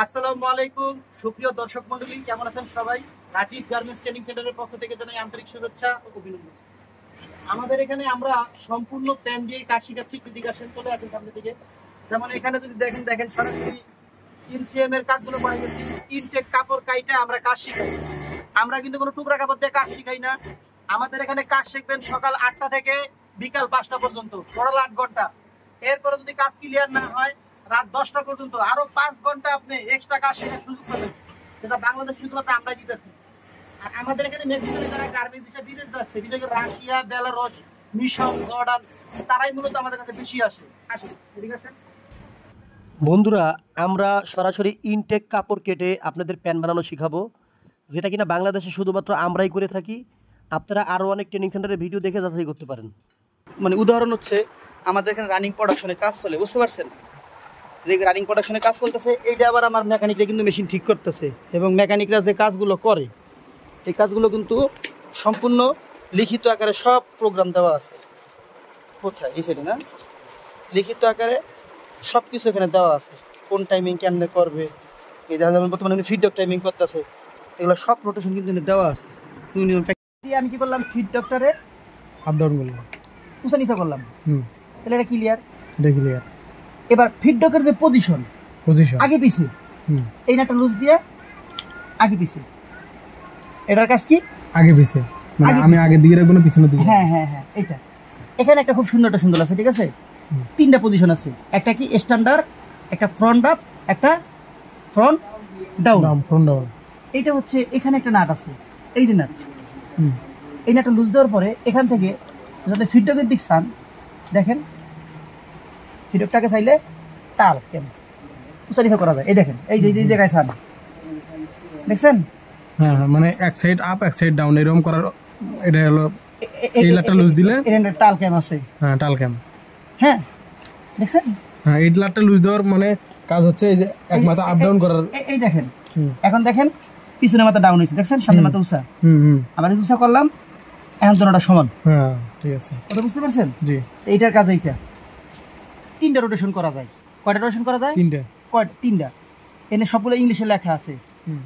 আসসালামু আলাইকুম সুপ্রিয় দর্শক মণ্ডলী, কেমন আছেন সবাই? রাজীব গার্মেন্টস ট্রেনিং সেন্টারের পক্ষ থেকে জানাই আন্তরিক শুভেচ্ছা ও অভিনন্দন। আমাদের এখানে আমরা সম্পূর্ণ প্যান দিয়ে কাজ শিখাচ্ছি। কৃতিক আসেন, চলে আসেন সামনে দিকে। যেমন এখানে যদি দেখেন সরাসরি ইনসিএম এর কাজগুলো করে গেছি। ইনটেক কাপড় কাইটা আমরা কাজ শিখাই। আমরা কিন্তু কোনো টুকরা কাপড় দিয়ে কাজ শিখাই না। আমাদের এখানে কাজ শিখবেন সকাল 8টা থেকে বিকাল 5টা পর্যন্ত, টোটাল 8 ঘন্টা। এরপরে যদি কাজ ক্লিয়ার না হয় রাত 10টা পর্যন্ত আরো 5 ঘন্টা আপনি এক্সট্রা কাজ শেখার সুযোগ পাবেন, যেটা বাংলাদেশ শুধুমাত্র আমরা দিতেছি। আর আমাদের এখানে ম্যাক্সিমাম যারা গার্মেন্টস হিসেবে বিদেশ যাচ্ছে, বিদেশ রাশিয়া, বেলারুশ, মিশর, জর্ডান, তারাই মূলত আমাদের কাছে বেশি আসে। ঠিক আছে বন্ধুরা, আমরা সরাসরি ইনটেক কাপড় কেটে আপনাদের প্যান্ট বানানো শিখাবো, যেটা কিনা বাংলাদেশে শুধুমাত্র আমরাই করে থাকি। আপনারা আরও অনেক ট্রেনিং সেন্টারের ভিডিও দেখে যাচাই করতে পারেন। মানে উদাহরণ হচ্ছে আমাদের এখানে রানিং প্রোডাকশনের কাজ চলে, বুঝতে পারছেন? যে রানিং প্রোডাকশনের কাজ চলতেছে, এইটা আবার আমার মেকানিকরা কিন্তু মেশিন ঠিক করতেছে, এবং মেকানিকরা যে কাজগুলো করে এই কাজগুলো কিন্তু সম্পূর্ণ লিখিত আকারে সব প্রোগ্রাম দেওয়া আছে। কোথায়? এই সাইডে না, লিখিত আকারে সব কিছু এখানে দেওয়া আছে। কোন টাইমিং কেমনে করবে, এই দেখা যেমন বর্তমানে ফিডব্যাক টাইমিং করতেছে, এগুলো সব রোটেশন কিন্তু দেওয়া আছে। আমি কি করলাম, ফিডব্যাকটারে আপ ডাউন করলাম, উঁচা নিচা করলাম, তাহলে এটা ক্লিয়ার। এবার ফিডব্যাকের যে পজিশন আগে পিছে, এই নাটটা লুজ দিয়ে আগে পিছে, এটার কাজ কি আগে পিছে, মানে আমি আগে দিকে রাখবো না পিছনের দিকে। হ্যাঁ হ্যাঁ হ্যাঁ, এটা এখানে একটা খুব সুন্দর আছে, ঠিক আছে? 3টা পজিশন আছে, একটা কি স্ট্যান্ডার্ড, একটা ফ্রন্ট আপ, একটা ফ্রন্ট ডাউন। এইটা হচ্ছে এখানে একটা নাট আছে, এই যে নাট, এই নাটটা লুজ দেওয়ার পরে এখান থেকে যাতে ফিডব্যাকের দিক চান, দেখেন ফিডব্যাকটাকে চাইলে টাল কেন উঁচা নিচা করা যায়। এই দেখেন, এই যে এই জায়গায় চান, দেখছেন? হ্যাঁ, মানে এক সাইড আপ এক সাইড ডাউন এরকম করার, এটা হলো এই লাটটা লুজ দিলে এটা টাল ক্যাম আছে। হ্যাঁ, টাল ক্যাম। হ্যাঁ, দেখছেন? হ্যাঁ, এই লাটটা লুজ দেওয়ার মানে কাজ হচ্ছে এই যে এক মাথা আপ ডাউন করার। এই দেখেন, এখন দেখেন পিছনে মাথা ডাউন হইছে, দেখছেন? সামনে মাথা উঁচা। আবার উঁচা করলাম, এখন দুটোটা সমান। হ্যাঁ, ঠিক আছে, কথা বুঝতে পারছেন? জি। এইটার কাজ এইটা। 3টা রোটেশন করা যায়। কয়টা রোটেশন করা যায়? 3টা। এনে সবগুলো ইংলিশে লেখা আছে,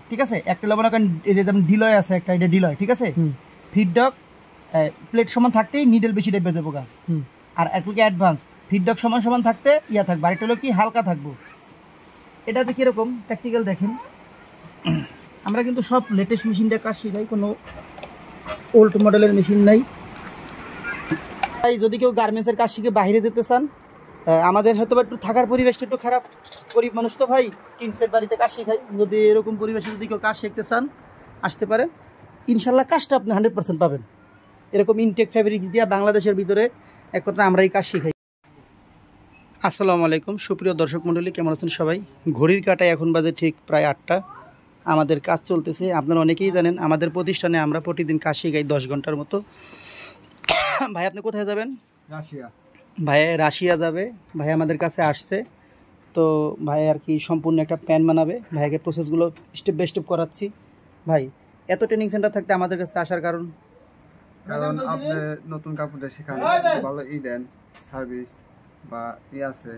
ঠিক আছে? একটা হলো মনে করেন এই যে যেমন ডিলয় আছে, একটা এটা ডিলয়, ঠিক আছে? ফিডব্যাক প্লেট সমান থাকতেই নিডল বেশি টাইপ বেজে পোকা। আর একটু কি অ্যাডভান্স ফিডব্যাক সমান সমান থাকতে ইয়া থাকবে, আর একটা হলো কি হালকা থাকবো। এটাতে কিরকম প্র্যাকটিক্যাল দেখেন। আমরা কিন্তু সব লেটেস্ট মেশিন দিয়ে কাজ শিখাই, কোনো ওল্ড মডেলের মেশিন নাই। তাই যদি কেউ গার্মেন্টসের কাজ শিখে বাইরে যেতে চান, আমাদের হয়তো একটু থাকার পরিবেশটা একটু খারাপ, গরিব মানুষ তো ভাই, টিন সেট বাড়িতে কাজ শেখাই। যদি এরকম পরিবেশে যদি কেউ কাজ শিখতে চান আসতে পারেন, ইনশাল্লাহ কাজটা আপনি 100% পাবেন। এরকম ইনটেক ফ্যাব্রিক্স দিয়ে বাংলাদেশের ভিতরে এক কথা আমরা এই কাজ শিখাই। আসসালামু আলাইকুম সুপ্রিয় দর্শক মণ্ডলী, কেমন আছেন সবাই? ঘড়ির কাঁটায় এখন বাজে ঠিক প্রায় 8টা। আমাদের কাজ চলতেছে। আপনারা অনেকেই জানেন আমাদের প্রতিষ্ঠানে আমরা প্রতিদিন কাজ শিখাই 10 ঘন্টার মতো। ভাই আপনি কোথায় যাবেন? রাশিয়া। ভাই রাশিয়া যাবে, ভাই আমাদের কাছে আসছে। তো ভাই আর কি সম্পূর্ণ একটা প্যান বানাবে। ভাইকে প্রসেসগুলো স্টেপ বাই স্টেপ করাচ্ছি। ভাই এত ট্রেনিং সেন্টার থাকতে আমাদের কাছে আসার কারণ? আপনি নতুন কাপড় শেখান, ভালো দেন সার্ভিস বা আছে।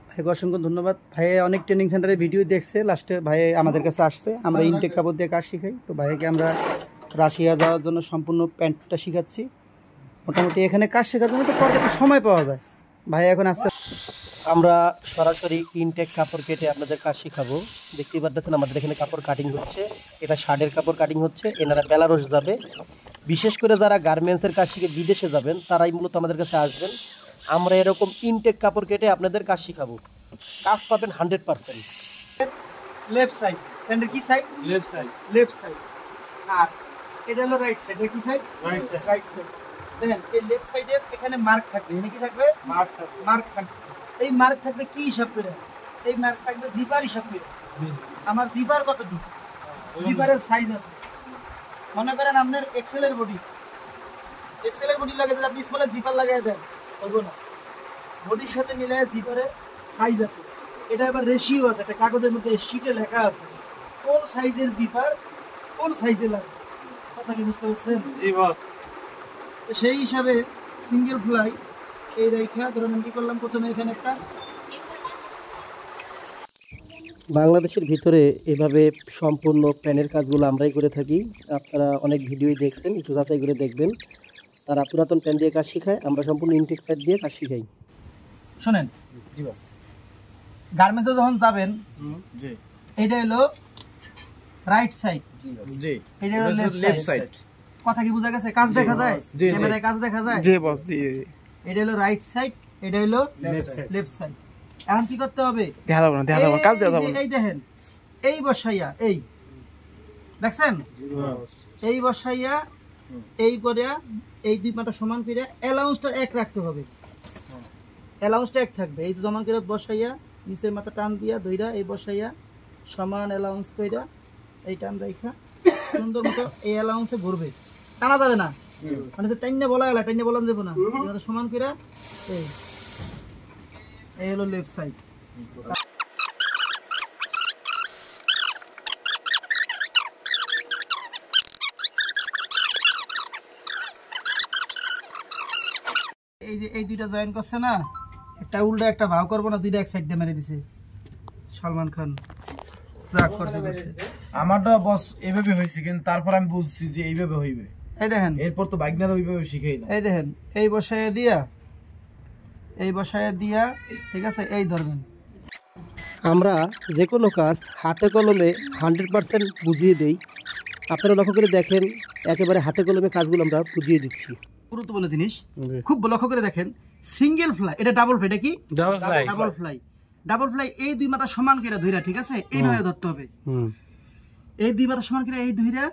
ভাইকে অসংখ্য ধন্যবাদ। ভাই অনেক ট্রেনিং সেন্টারের ভিডিও দেখছে, লাস্টে ভাই আমাদের কাছে আসছে। আমরা ইনটেক কাপড় দিয়ে কাজ শিখাই। তো ভাইকে আমরা রাশিয়া যাওয়ার জন্য সম্পূর্ণ প্যান্টটা শিখাচ্ছি। মোটামুটি এখানে কাজ শেখার জন্য তো পর্যাপ্ত সময় পাওয়া যায়। ভাই এখন আসতে আমরা সরাসরি ইনটেক কাপড় কেটে আপনাদের কাজ শেখাবো। দেখতেই পাচ্ছেন আমাদের এখানে কাপড় কাটিং হচ্ছে, এটা শার্টের কাপড় কাটিং হচ্ছে। এনারা বেলারুশ যাবে। বিশেষ করে যারা গার্মেন্টসের কাজ শিখে বিদেশে যাবেন তারাই মূলত আমাদের কাছে আসবেন। আমরা এরকম ইনটেক কাপড় কেটে আপনাদের কাজ শিখাবো, কাজ পাবেন 100%। লেফট সাইড, প্যান্টের কি সাইড? Left side. Left side. আর এটা হলো রাইট সাইড। এটা কি সাইড? Right side. Right side. দেখেন এই লেফট সাইডের এখানে মার্ক থাকবে। এখানে কি থাকবে? মার্ক থাকবে। মার্ক থাকবে। এই মার্ক থাকবে কি হিসাব করে? এই মার্ক থাকবে জিপার হিসাব করে। আমার জিপার কতটুকু? জিপারের সাইজ আছে। মনে করেন আপনার এক্সেলের বডি, এক্সেলের বডি লাগে, আপনি স্মলে জিপার লাগাই দেন, হইব না। বডির সাথে মিলায় জিপারের সাইজ আছে। এটা আবার রেশিও আছে, একটা কাগজের মধ্যে শিটে লেখা আছে কোন সাইজের জিপার কোন সাইজে লাগে। কথা কি বুঝতে পারছেন? জি বস। সেই হিসাবে সিঙ্গেল ফ্লাই এই রেখা ধরুন আমি কি করলাম, প্রথমে এখানে একটা বাংলাদেশের ভিতরে এভাবে সম্পূর্ণ প্যানের কাজগুলো আমরাই করে থাকি। আপনারা অনেক ভিডিওই দেখছেন, একটু যাচাই করে দেখবেন। তারা পুরাতন প্যান দিয়ে কাজ শেখায়, আমরা সম্পূর্ণ ইনটেক প্যান দিয়ে কাজ শিখাই। শোনেন, জি বস। গার্মেন্টসে যখন যাবেন, জি, এটা হলো রাইট সাইড, জি বস। জি, এটা হলো লেফট সাইড। কথা কি বোঝা গেছে? কাজ দেখা যায়, ক্যামেরায় কাজ দেখা যায়। জি বস। জি, এটা হলো রাইট সাইড, এটা হলো লেফট সাইড। এখন কি করতে হবে? দেখা যাবে না, দেখা যাবে না, কাজ দেখা যাবে না। এই দেখেন, এই বসাইয়া, এই দেখছেন, এই বসাইয়া, এই করে এই দুই মাথা সমান করে অ্যালাউন্সটা এক রাখতে হবে। অ্যালাউন্সটা এক থাকবে। এই সমান করে বসাইয়া নিচের মাথা টান দিয়া দইরা এই বসাইয়া সমান অ্যালাউন্স কইরা এই টান রাখা সুন্দর মতো এই অ্যালাউন্সে ঘুরবে, টানা যাবে না। মানে টাইনে বলা গেল, টাইনে বলান যাবে না। সমান করে এই হলো লেফট সাইড। এই যে এই দুইটা জয়েন করছে না, একটা উল্টা একটা ভাও করবো না, দুইটা এক সাইড দিয়ে মেরে দিছে সালমান খান। রাগ করছে। আমারটা বস এভাবে হয়েছে, কিন্তু তারপর আমি বুঝছি যে এইভাবে হইবে। এই দেখেন, এরপর তো বাইকনার ওইভাবে শিখেই না। এই দেখেন, এই বসায় দিয়া, এই বসায় দিয়া, ঠিক আছে, এই ধরবেন। আমরা যে কোনো কাজ হাতে কলমে 100% বুঝিয়ে দেই। আপনারা লক্ষ্য করে দেখেন, একেবারে হাতে কলমে কাজগুলো আমরা বুঝিয়ে দিচ্ছি। গুরুত্বপূর্ণ জিনিস, খুব লক্ষ্য করে দেখেন। সিঙ্গেল ফ্লাই, এটা ডাবল ফ্লাই, এটা কি ডাবল ফ্লাই। ডাবল ফ্লাই এই দুই মাথা সমান করে ধইরা, ঠিক আছে, এইভাবে ধরতে হবে। এই দুই মাথা সমান করে এই ধইরা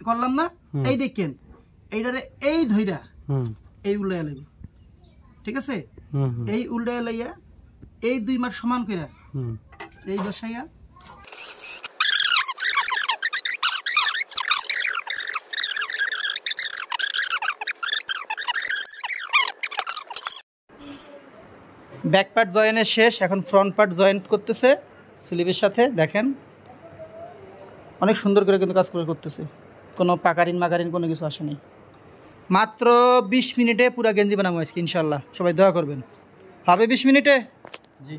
করলাম না, এই দেখেন, এইটারে এই ধইরা এই উল্টাইয়া লাগবে, ঠিক আছে। এই উল্টাইয়া লাইয়া এই দুই মাথা সমান করে এই বসাইয়া ব্যাক পার্ট জয়েনের শেষ, এখন ফ্রন্ট পার্ট জয়েন করতেছে স্লিভের সাথে। দেখেন অনেক সুন্দর করে কিন্তু কাজ করে করতেছে, কোনো পাকারিন মাকারিন কোনো কিছু আসে নাই। মাত্র 20 মিনিটে পুরা গেঞ্জি বানাবো আজকে ইনশাল্লাহ। সবাই দোয়া করবেন। হবে 20 মিনিটে? জি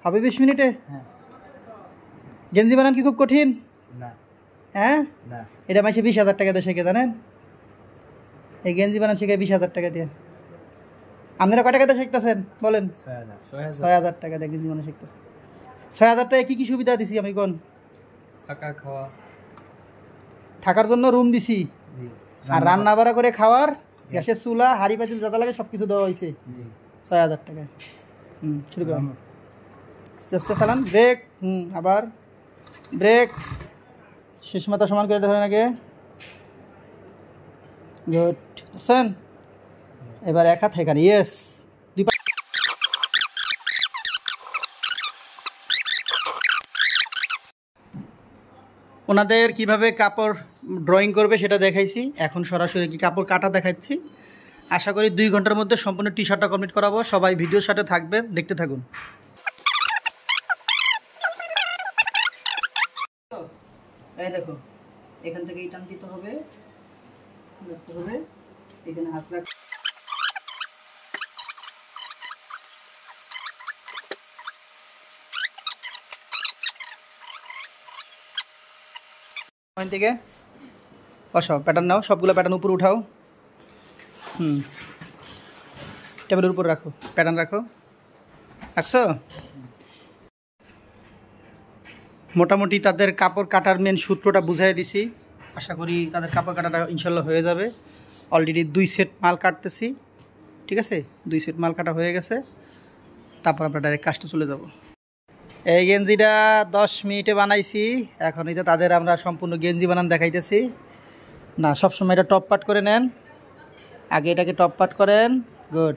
হবে 20 মিনিটে। হ্যাঁ। গেঞ্জি বানান কি খুব কঠিন? না। হ্যাঁ না, এটা মাসে 20,000 টাকা দিয়ে শেখে, জানেন? এই গেঞ্জি বানান শেখায় 20,000 টাকা দিয়ে। আপনারা কয় টাকা দিয়ে শিখতেছেন বলেন? 6,000 টাকা দিয়ে গেঞ্জি বানানো শিখতেছেন। 6,000 টাকায় কি কি সুবিধা দিছি আমি কোন? থাকা খাওয়া, থাকার জন্য রুম দিছি, আর রান্না বাড়া করে খাওয়ার গ্যাসের চুলা হাড়ি পাতিল যা লাগে সব কিছু দেওয়া হয়েছে 6,000 টাকায়। শুরু করুন, আস্তে আস্তে চালান। ব্রেক, আবার ব্রেক, শেষ মাথা সমান করে ধরেন আগে। গুড, বুঝছেন? এবার এক হাত এখানে, ইয়েস। ওনাদের কিভাবে কাপড় ড্রয়িং করবে সেটা দেখাইছি, এখন সরাসরি কি কাপড় কাটা দেখাচ্ছি। আশা করি 2 ঘন্টার মধ্যে সম্পূর্ণ টি শার্টটা কমপ্লিট করাবো। সবাই ভিডিওর সাথে থাকবেন, দেখতে থাকুন। এই দেখো, এখান থেকে টান দিতে হবে, এখানে হাত রাখ। ওখান থেকে বসাও, প্যাটার্ন নাও, সবগুলো প্যাটার্ন উপরে উঠাও। টেবিলের উপর রাখো, প্যাটার্ন রাখো। রাখছো? মোটামুটি তাদের কাপড় কাটার মেন সূত্রটা বুঝাই দিছি। আশা করি তাদের কাপড় কাটাটা ইনশাল্লাহ হয়ে যাবে। অলরেডি 2 সেট মাল কাটতেছি, ঠিক আছে? 2 সেট মাল কাটা হয়ে গেছে, তারপর আমরা ডাইরেক্ট কাজটা চলে যাব। এই গেঞ্জিটা 10 মিনিটে বানাইছি। এখন এই যে তাদের আমরা সম্পূর্ণ গেঞ্জি বানান দেখাইতেছি। না, সবসময় এটা টপ পাট করে নেন, আগে এটাকে টপ পাট করেন। গুড।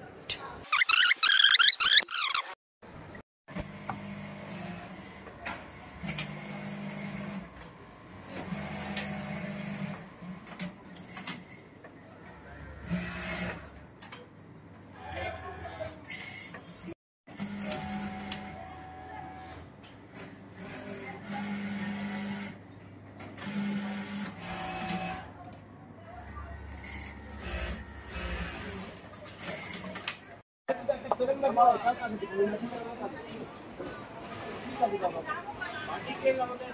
আমাদের